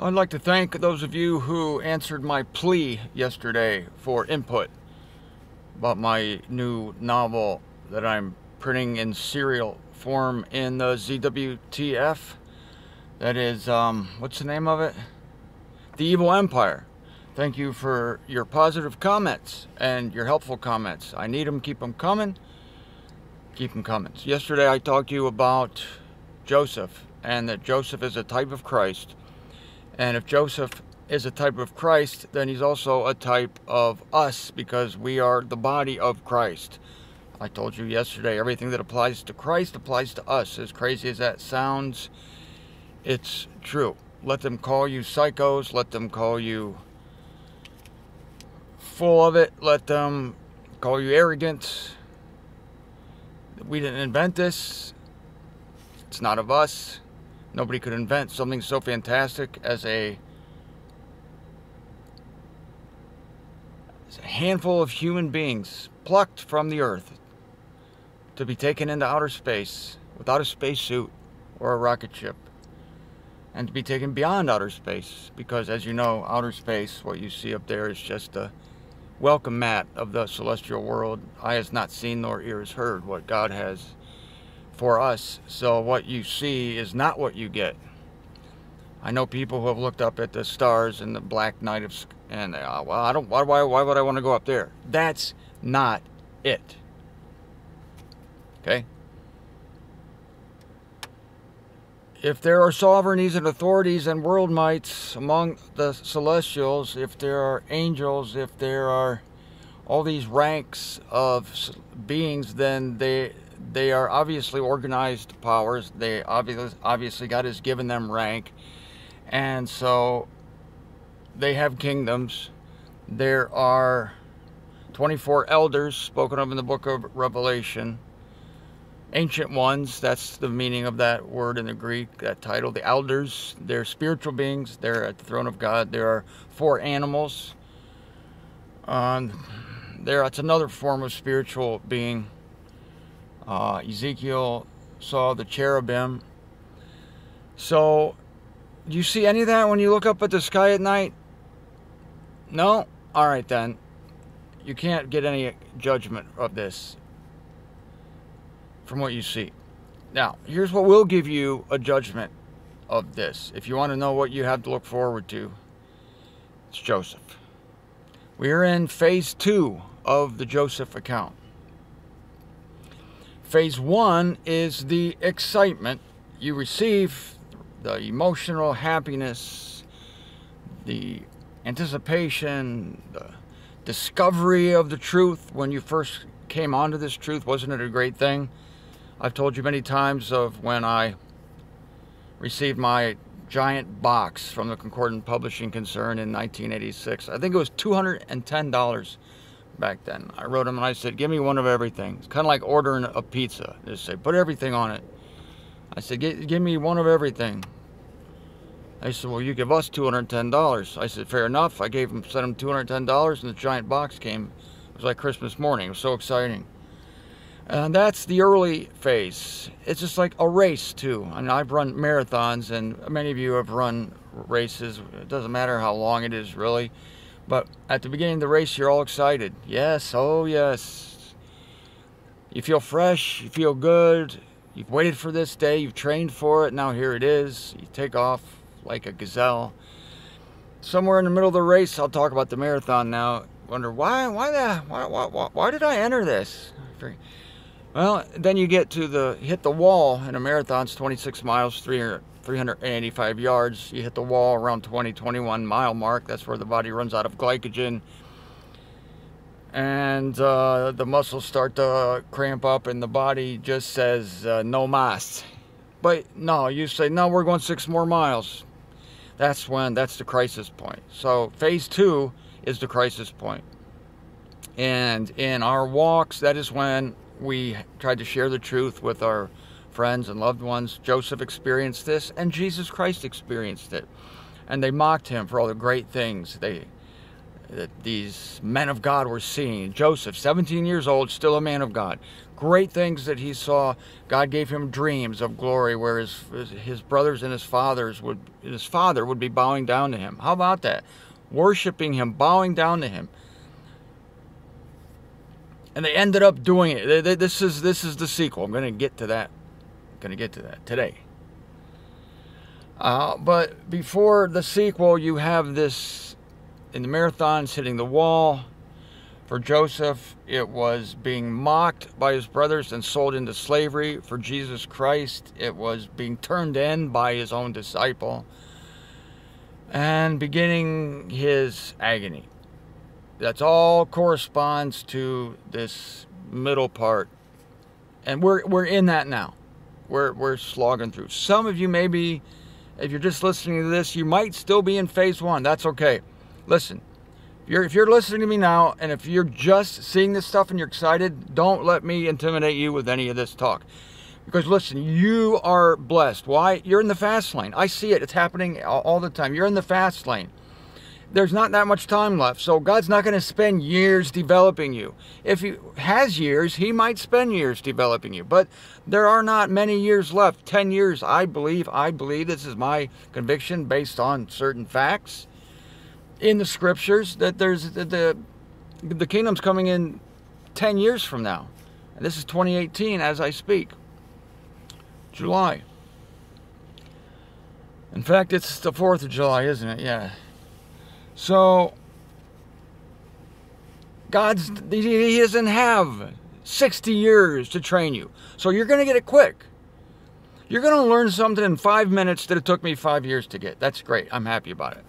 I'd like to thank those of you who answered my plea yesterday for input about my new novel that I'm printing in serial form in the ZWTF. That is, what's the name of it? The Evil Empire. Thank you for your positive comments and your helpful comments. I need them. Keep them coming. Keep them coming. So yesterday I talked to you about Joseph, and that Joseph is a type of Christ. And if Joseph is a type of Christ, then he's also a type of us, because we are the body of Christ. I told you yesterday, everything that applies to Christ applies to us. As crazy as that sounds, it's true. Let them call you psychos. Let them call you full of it. Let them call you arrogant. We didn't invent this. It's not of us. Nobody could invent something so fantastic as a handful of human beings plucked from the earth to be taken into outer space without a spacesuit or a rocket ship, and to be taken beyond outer space, because as you know, outer space, what you see up there, is just a welcome mat of the celestial world. Eye has not seen nor ear has heard what God has for us. So what you see is not what you get. I know people who have looked up at the stars and the black night of, and well, I don't. Why would I want to go up there? That's not it. Okay. If there are sovereignties and authorities and world mights among the celestials, if there are angels, if there are all these ranks of beings, then they are obviously organized powers. They obviously God has given them rank, and so they have kingdoms. There are 24 elders spoken of in the book of Revelation. Ancient ones, that's the meaning of that word in the Greek, that title. The elders, they're spiritual beings. They're at the throne of God. There are 4 animals. It's another form of spiritual being. Ezekiel saw the cherubim. So, do you see any of that when you look up at the sky at night? No? Alright then. You can't get any judgment of this from what you see. Now, here's what will give you a judgment of this. If you want to know what you have to look forward to, it's Joseph. We are in phase 2 of the Joseph account. Phase 1 is the excitement you receive, the emotional happiness, the anticipation, the discovery of the truth. When you first came onto this truth, wasn't it a great thing? I've told you many times of when I received my giant box from the Concordant Publishing Concern in 1986. I think it was $210 back then. I wrote them and I said, give me one of everything. It's kind of like ordering a pizza. Just say, put everything on it. I said, give me one of everything. They said, well, you give us $210. I said, fair enough. I sent them $210, and the giant box came. It was like Christmas morning. It was so exciting. And that's the early phase. It's just like a race, too. I mean, I've run marathons, and many of you have run races. It doesn't matter how long it is, really. But at the beginning of the race, you're all excited. Yes, oh yes. You feel fresh, you feel good. You've waited for this day, you've trained for it, now here it is. You take off like a gazelle. Somewhere in the middle of the race, I'll talk about the marathon now. Wonder, why did I enter this? Well, then you get to hit the wall in a marathon. It's 26 miles, 385 yards. You hit the wall around 21 mile mark. That's where the body runs out of glycogen. And the muscles start to cramp up, and the body just says, no mas. But no, you say, no, we're going 6 more miles. That's the crisis point. So phase 2 is the crisis point. And in our walks, that is when we tried to share the truth with our friends and loved ones. Joseph experienced this, and Jesus Christ experienced it. And they mocked him for all the great things. that these men of God were seeing. Joseph, 17 years old, still a man of God. Great things that he saw. God gave him dreams of glory where his brothers and his father would be bowing down to him. How about that? Worshiping him, bowing down to him. And they ended up doing it. This is the sequel. I'm going to get to that. Today. But before the sequel, you have this in the marathons hitting the wall. For Joseph, it was being mocked by his brothers and sold into slavery. For Jesus Christ, it was being turned in by his own disciple and beginning his agony. That's all corresponds to this middle part. And we're in that now. We're slogging through. Some of you maybe, if you're just listening to this, you might still be in phase 1. That's okay. Listen. If you're listening to me now, and if you're just seeing this stuff and you're excited, don't let me intimidate you with any of this talk. Because listen, you are blessed. Why? You're in the fast lane. I see it. It's happening all the time. You're in the fast lane. There's not that much time left. So God's not going to spend years developing you. If he has years, he might spend years developing you. But there are not many years left. 10 years, I believe. This is my conviction based on certain facts in the scriptures, that there's the kingdom's coming in 10 years from now. And this is 2018 as I speak. July. In fact, it's the 4th of July, isn't it? Yeah. So, he doesn't have 60 years to train you. So you're going to get it quick. You're going to learn something in 5 minutes that it took me 5 years to get. That's great. I'm happy about it.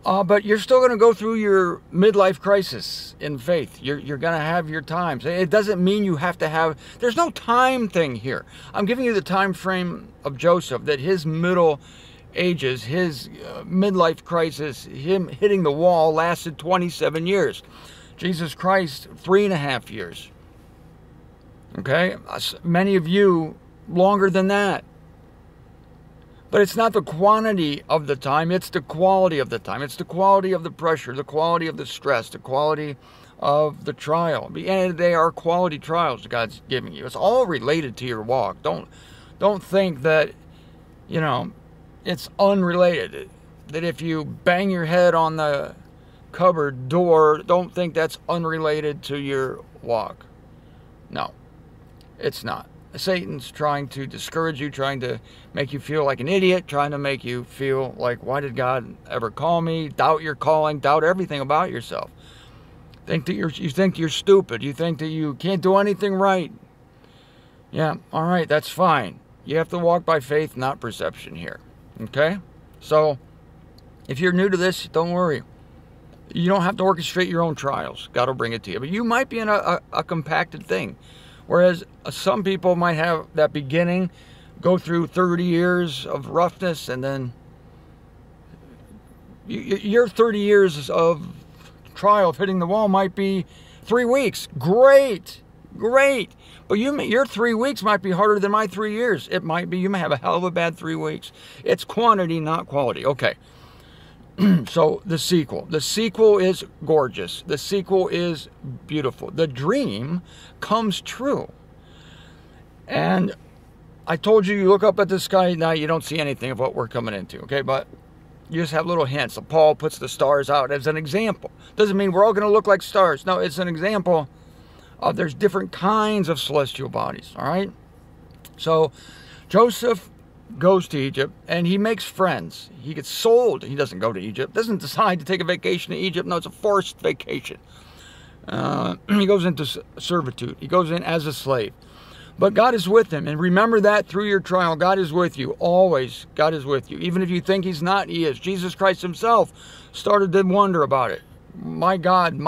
But you're still going to go through your midlife crisis in faith. You're going to have your times. It doesn't mean you have to have... There's no time thing here. I'm giving you the time frame of Joseph, that his middle ages, his midlife crisis, him hitting the wall lasted 27 years. Jesus Christ, 3.5 years. Okay? Many of you, longer than that. But it's not the quantity of the time, it's the quality of the time. It's the quality of the pressure, the quality of the stress, the quality of the trial. At the end of the day, are quality trials God's giving you. It's all related to your walk. Don't think that, it's unrelated. That if you bang your head on the cupboard door, don't think that's unrelated to your walk. No, it's not. Satan's trying to discourage you, trying to make you feel like an idiot, trying to make you feel like, why did God ever call me? Doubt your calling, doubt everything about yourself. You think you're stupid. You think that you can't do anything right. Yeah, all right, that's fine. You have to walk by faith, not perception here. Okay? So, if you're new to this, don't worry. You don't have to orchestrate your own trials. God will bring it to you. But you might be in a compacted thing. Whereas some people might have that beginning, go through 30 years of roughness, and then your 30 years of trial of hitting the wall might be 3 weeks. Great. But your 3 weeks might be harder than my 3 years. It might be. You may have a hell of a bad 3 weeks. It's quantity, not quality. Okay. So the sequel. The sequel is gorgeous. The sequel is beautiful. The dream comes true. And I told you look up at the sky now, you don't see anything of what we're coming into, okay? But you just have little hints. So Paul puts the stars out as an example. Doesn't mean we're all going to look like stars. No, it's an example of there's different kinds of celestial bodies, all right? So Joseph goes to Egypt and he makes friends. He gets sold. He doesn't go to Egypt, doesn't decide to take a vacation to Egypt. No, it's a forced vacation. He goes into servitude. He goes in as a slave. But God is with him. And remember that through your trial, God is with you. Always, God is with you. Even if you think he's not, he is. Jesus Christ himself started to wonder about it. My God,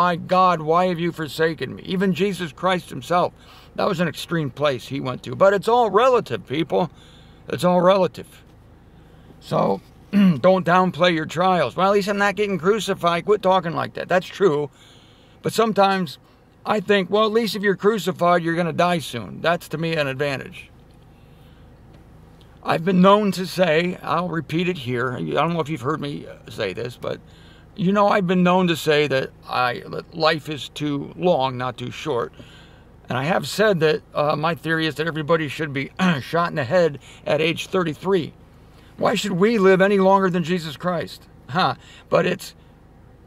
why have you forsaken me? Even Jesus Christ himself. That was an extreme place he went to. But it's all relative, people. It's all relative. So, don't downplay your trials. Well, at least I'm not getting crucified. Quit talking like that. That's true. But sometimes I think, well, at least if you're crucified, you're going to die soon. That's, to me, an advantage. I've been known to say, I'll repeat it here. I don't know if you've heard me say this, but You know, I've been known to say that life is too long, not too short. And I have said that my theory is that everybody should be shot in the head at age 33. Why should we live any longer than Jesus Christ? But it's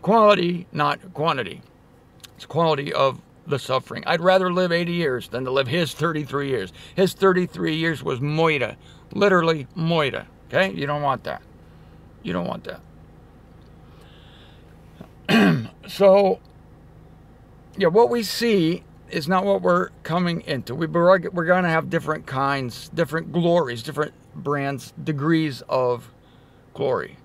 quality, not quantity. It's quality of the suffering. I'd rather live 80 years than to live his 33 years. His 33 years was moida. Literally moida. Okay? You don't want that. You don't want that. So, yeah, what we see is not what we're coming into. We're going to have different kinds, different glories, different brands, degrees of glory.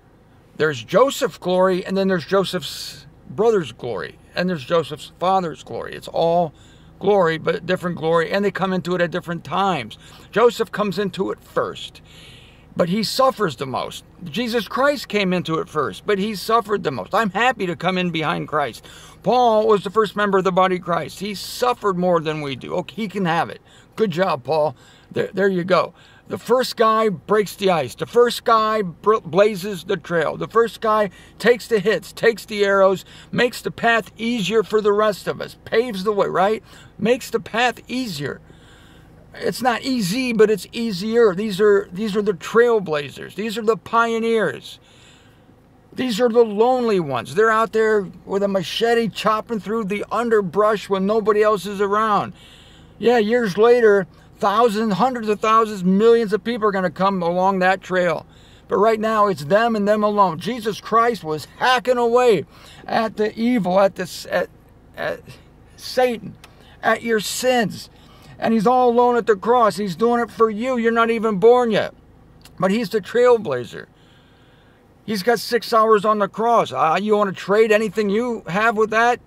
There's Joseph's glory, and then there's Joseph's brother's glory, and there's Joseph's father's glory. It's all glory, but different glory, and they come into it at different times. Joseph comes into it first, but he suffers the most. Jesus Christ came into it first, but he suffered the most. I'm happy to come in behind Christ. Paul was the first member of the body of Christ. He suffered more than we do. Okay, he can have it. Good job, Paul. There you go. The first guy breaks the ice. The first guy blazes the trail. The first guy takes the hits, takes the arrows, makes the path easier for the rest of us. Paves the way, right? Makes the path easier. It's not easy, but it's easier. These are the trailblazers. These are the pioneers. These are the lonely ones. They're out there with a machete chopping through the underbrush when nobody else is around. Yeah, years later, thousands, hundreds of thousands, millions of people are going to come along that trail. But right now, it's them and them alone. Jesus Christ was hacking away at the evil, at Satan, at your sins. And he's all alone at the cross. He's doing it for you. You're not even born yet. But he's the trailblazer. He's got 6 hours on the cross. You want to trade anything you have with that?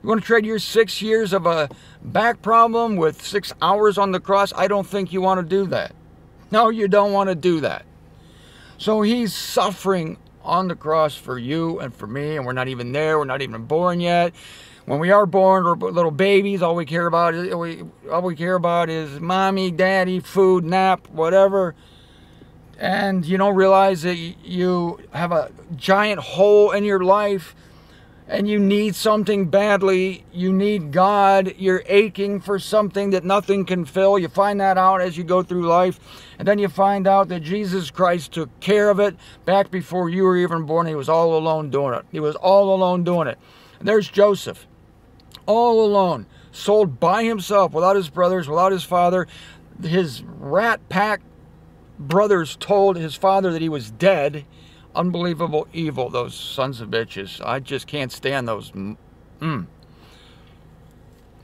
You want to trade your 6 years of a back problem with 6 hours on the cross? I don't think you want to do that. No, you don't want to do that. So he's suffering on the cross for you and for me, and we're not even there. We're not even born yet. When we are born, we're little babies. All we care about is mommy, daddy, food, nap, whatever. And you don't realize that you have a giant hole in your life and you need something badly. You need God. You're aching for something that nothing can fill. You find that out as you go through life. And then you find out that Jesus Christ took care of it back before you were even born. He was all alone doing it. He was all alone doing it. And there's Joseph. All alone, sold by himself, without his brothers, without his father. His rat pack brothers told his father that he was dead. Unbelievable evil, those sons of bitches. I just can't stand those.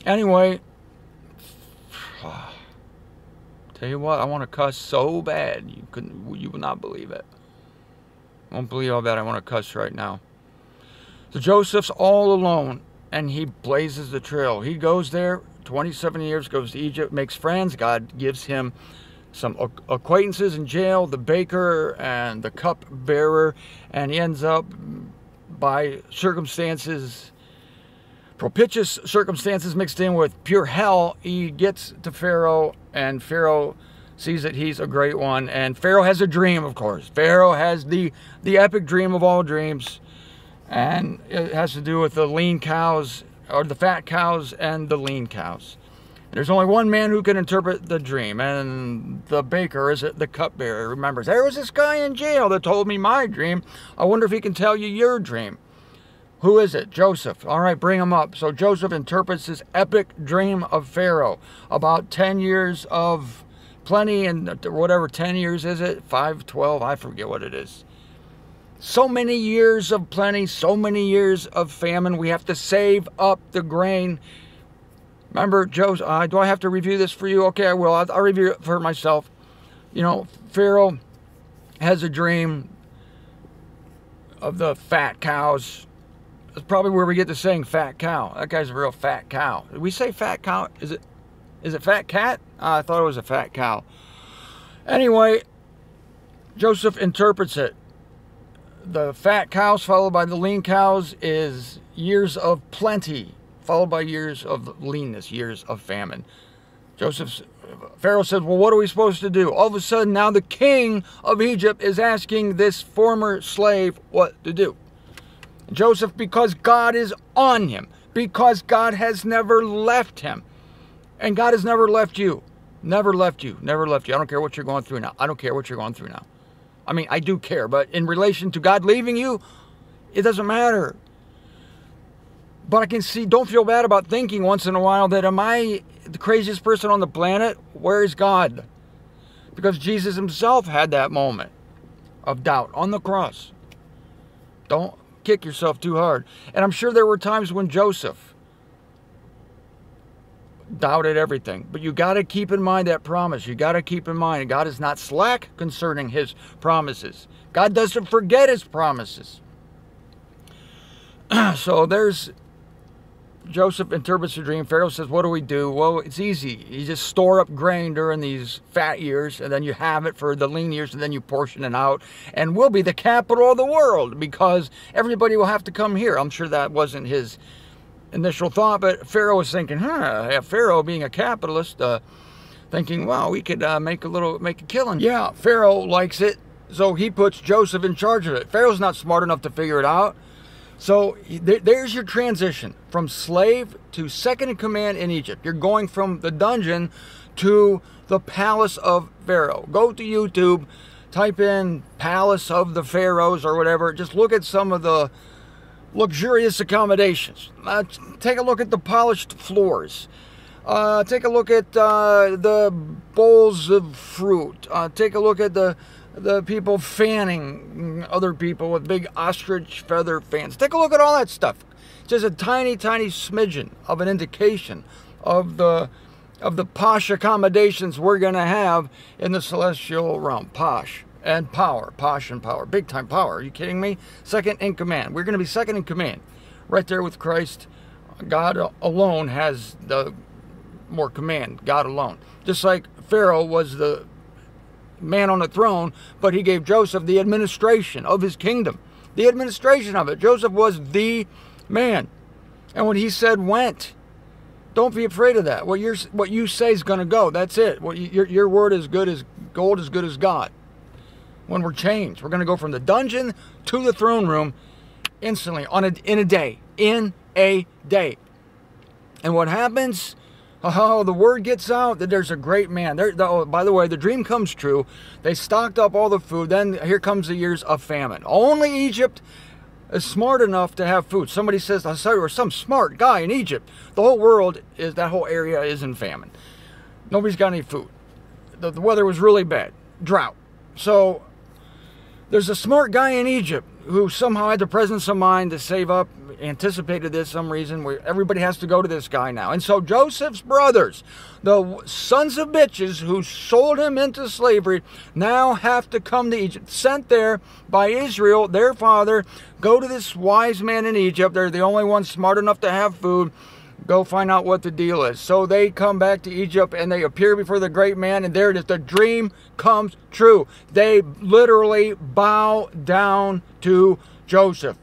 Anyway, tell you what, I want to cuss so bad. You would not believe it. I won't believe how bad I want to cuss right now. So Joseph's all alone. And he blazes the trail. He goes there, 27 years, goes to Egypt, makes friends. God gives him some acquaintances in jail, the baker and the cup bearer. And he ends up, by circumstances, propitious circumstances mixed in with pure hell, he gets to Pharaoh, and Pharaoh sees that he's a great one. And Pharaoh has a dream, of course. Pharaoh has the epic dream of all dreams. And it has to do with the lean cows, or the fat cows and the lean cows. There's only one man who can interpret the dream, and the baker is the cupbearer. Remembers, there was this guy in jail that told me my dream. I wonder if he can tell you your dream. Who is it? Joseph. All right, bring him up. So Joseph interprets this epic dream of Pharaoh. About 10 years of plenty, and whatever, 10 years is it? 5, 12, I forget what it is. So many years of plenty, so many years of famine. We have to save up the grain. Remember, Joseph, do I have to review this for you? Okay, I will. I'll review it for myself. You know, Pharaoh has a dream of the fat cows. That's probably where we get the saying fat cow. That guy's a real fat cow. Did we say fat cow? Is it fat cat? I thought it was a fat cow. Anyway, Joseph interprets it. The fat cows followed by the lean cows is years of plenty, followed by years of leanness, years of famine. Pharaoh said, well, what are we supposed to do? All of a sudden, now the king of Egypt is asking this former slave what to do. Joseph, because God is on him, because God has never left him. And God has never left you. Never left you. Never left you. I don't care what you're going through now. I don't care what you're going through now. I mean, I do care, but in relation to God leaving you, it doesn't matter. But I can see, don't feel bad about thinking once in a while that, am I the craziest person on the planet? Where is God? Because Jesus himself had that moment of doubt on the cross. Don't kick yourself too hard. And I'm sure there were times when Joseph doubted everything. But you got to keep in mind that promise. You got to keep in mind God is not slack concerning his promises. God doesn't forget his promises. So there's Joseph interprets the dream. Pharaoh says, what do we do? Well, it's easy. You just store up grain during these fat years, and then you have it for the lean years, and then you portion it out, and we'll be the capital of the world because everybody will have to come here. I'm sure that wasn't his initial thought, but Pharaoh was thinking, Pharaoh being a capitalist, thinking, well, we could make a killing. Yeah, Pharaoh likes it, so he puts Joseph in charge of it. Pharaoh's not smart enough to figure it out. So there's your transition from slave to second in command in Egypt. You're going from the dungeon to the palace of Pharaoh. Go to YouTube, type in palace of the pharaohs or whatever. Just look at some of the luxurious accommodations. Take a look at the polished floors. Take a look at the bowls of fruit. Take a look at the people fanning other people with big ostrich feather fans. Take a look at all that stuff. Just a tiny, tiny smidgen of an indication of the posh accommodations we're going to have in the celestial realm. Posh and power. Posh and power. Big time power. Are you kidding me? Second in command. We're going to be second in command. Right there with Christ. God alone has the more command. God alone. Just like Pharaoh was the man on the throne, but he gave Joseph the administration of his kingdom. The administration of it. Joseph was the man. And when he said went, don't be afraid of that. What you say is going to go. That's it. Your word is good as gold, as good as God. When we're changed, we're going to go from the dungeon to the throne room instantly in a day. In a day. And what happens? Oh, the word gets out that there's a great man. By the way, the dream comes true. They stocked up all the food. Then here comes the years of famine. Only Egypt is smart enough to have food. Somebody says, I saw there was some smart guy in Egypt. The whole world, that whole area is in famine. Nobody's got any food. The weather was really bad. Drought. So there's a smart guy in Egypt who somehow had the presence of mind to save up, anticipated this some reason, where everybody has to go to this guy now. And so Joseph's brothers, the sons of bitches who sold him into slavery, now have to come to Egypt. Sent there by Israel, their father, go to this wise man in Egypt. They're the only ones smart enough to have food. Go find out what the deal is. So they come back to Egypt and they appear before the great man, and there it is. The dream comes true. They literally bow down to Joseph.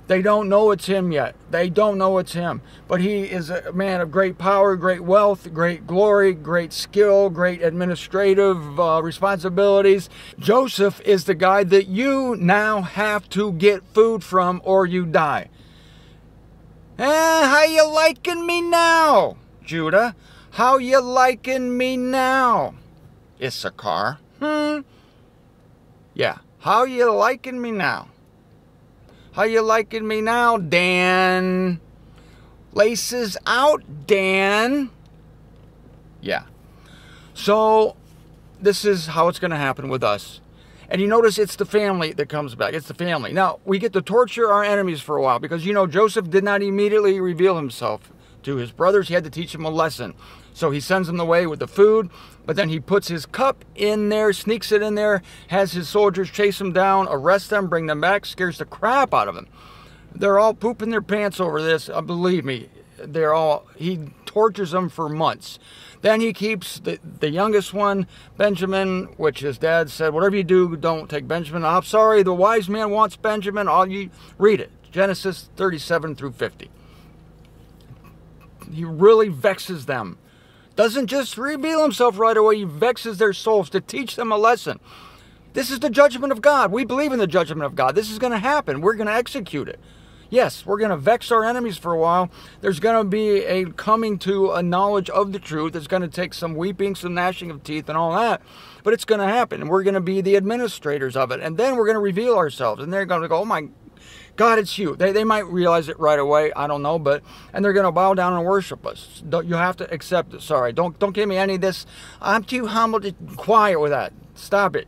They don't know it's him yet. They don't know it's him. But he is a man of great power, great wealth, great glory, great skill, great administrative responsibilities. Joseph is the guy that you now have to get food from or you die. How you liking me now, Judah? How you liking me now, Issachar? Yeah, how you liking me now? How you liking me now, Dan? Laces out, Dan. Yeah. So, this is how it's going to happen with us. And you notice it's the family that comes back. It's the family. Now, we get to torture our enemies for a while because, you know, Joseph did not immediately reveal himself to his brothers. He had to teach them a lesson. So he sends them away with the food, but then he puts his cup in there, sneaks it in there, has his soldiers chase them down, arrest them, bring them back, scares the crap out of them. They're all pooping their pants over this. Believe me, he tortures them for months. Then he keeps the youngest one, Benjamin, which his dad said, whatever you do, don't take Benjamin. I'm sorry, the wise man wants Benjamin. You read it, Genesis 37 through 50. He really vexes them. Doesn't just reveal himself right away. He vexes their souls to teach them a lesson. This is the judgment of God. We believe in the judgment of God. This is going to happen. We're going to execute it. Yes, we're going to vex our enemies for a while. There's going to be a coming to a knowledge of the truth. It's going to take some weeping, some gnashing of teeth and all that. But it's going to happen. And we're going to be the administrators of it. And then we're going to reveal ourselves. And they're going to go, oh my God, it's you. They might realize it right away. I don't know. And they're going to bow down and worship us. You have to accept it. Sorry. Don't give me any of this. I'm too humble to quiet with that. Stop it.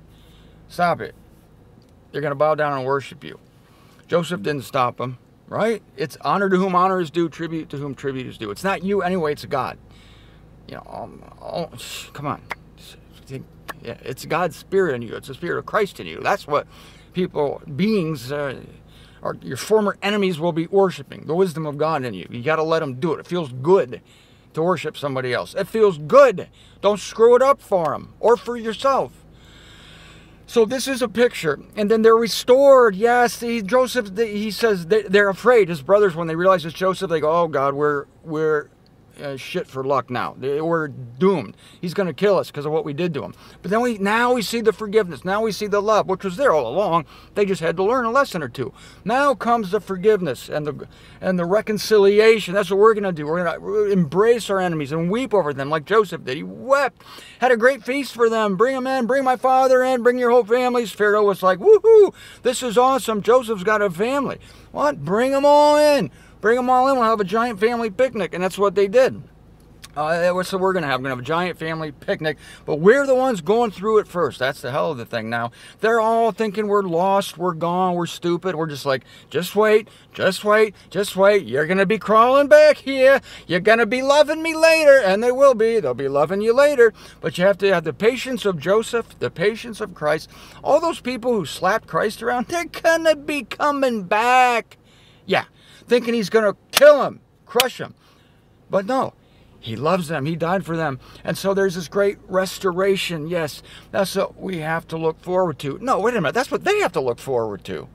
Stop it. They're going to bow down and worship you. Joseph didn't stop them, right? It's honor to whom honor is due, tribute to whom tribute is due. It's not you anyway, it's God. You know, come on. Yeah, it's God's spirit in you. It's the spirit of Christ in you. That's what beings, or your former enemies will be worshiping. The wisdom of God in you. You got to let them do it. It feels good to worship somebody else. It feels good. Don't screw it up for them or for yourself. So this is a picture, and then they're restored. Yes, Joseph. He says they're afraid. His brothers, when they realize it's Joseph, they go, "Oh God, we're shit for luck now. We're doomed. He's going to kill us because of what we did to him." But then now we see the forgiveness. Now we see the love, which was there all along. They just had to learn a lesson or two. Now comes the forgiveness and the reconciliation. That's what we're going to do. We're going to embrace our enemies and weep over them like Joseph did. He wept, had a great feast for them. Bring them in. Bring my father in. Bring your whole families. Pharaoh was like, woohoo, this is awesome. Joseph's got a family. What? Bring them all in. Bring them all in. We'll have a giant family picnic. And that's what they did. That's what we're going to have. We're going to have a giant family picnic. But we're the ones going through it first. That's the hell of the thing now. They're all thinking we're lost, we're gone, we're stupid. We're just like, just wait, just wait, just wait. You're going to be crawling back here. You're going to be loving me later. And they will be. They'll be loving you later. But you have to have the patience of Joseph, the patience of Christ. All those people who slapped Christ around, they're going to be coming back. Yeah. Thinking he's going to kill him, crush him. But no, he loves them. He died for them. And so there's this great restoration. Yes, that's what we have to look forward to. No, wait a minute. That's what they have to look forward to.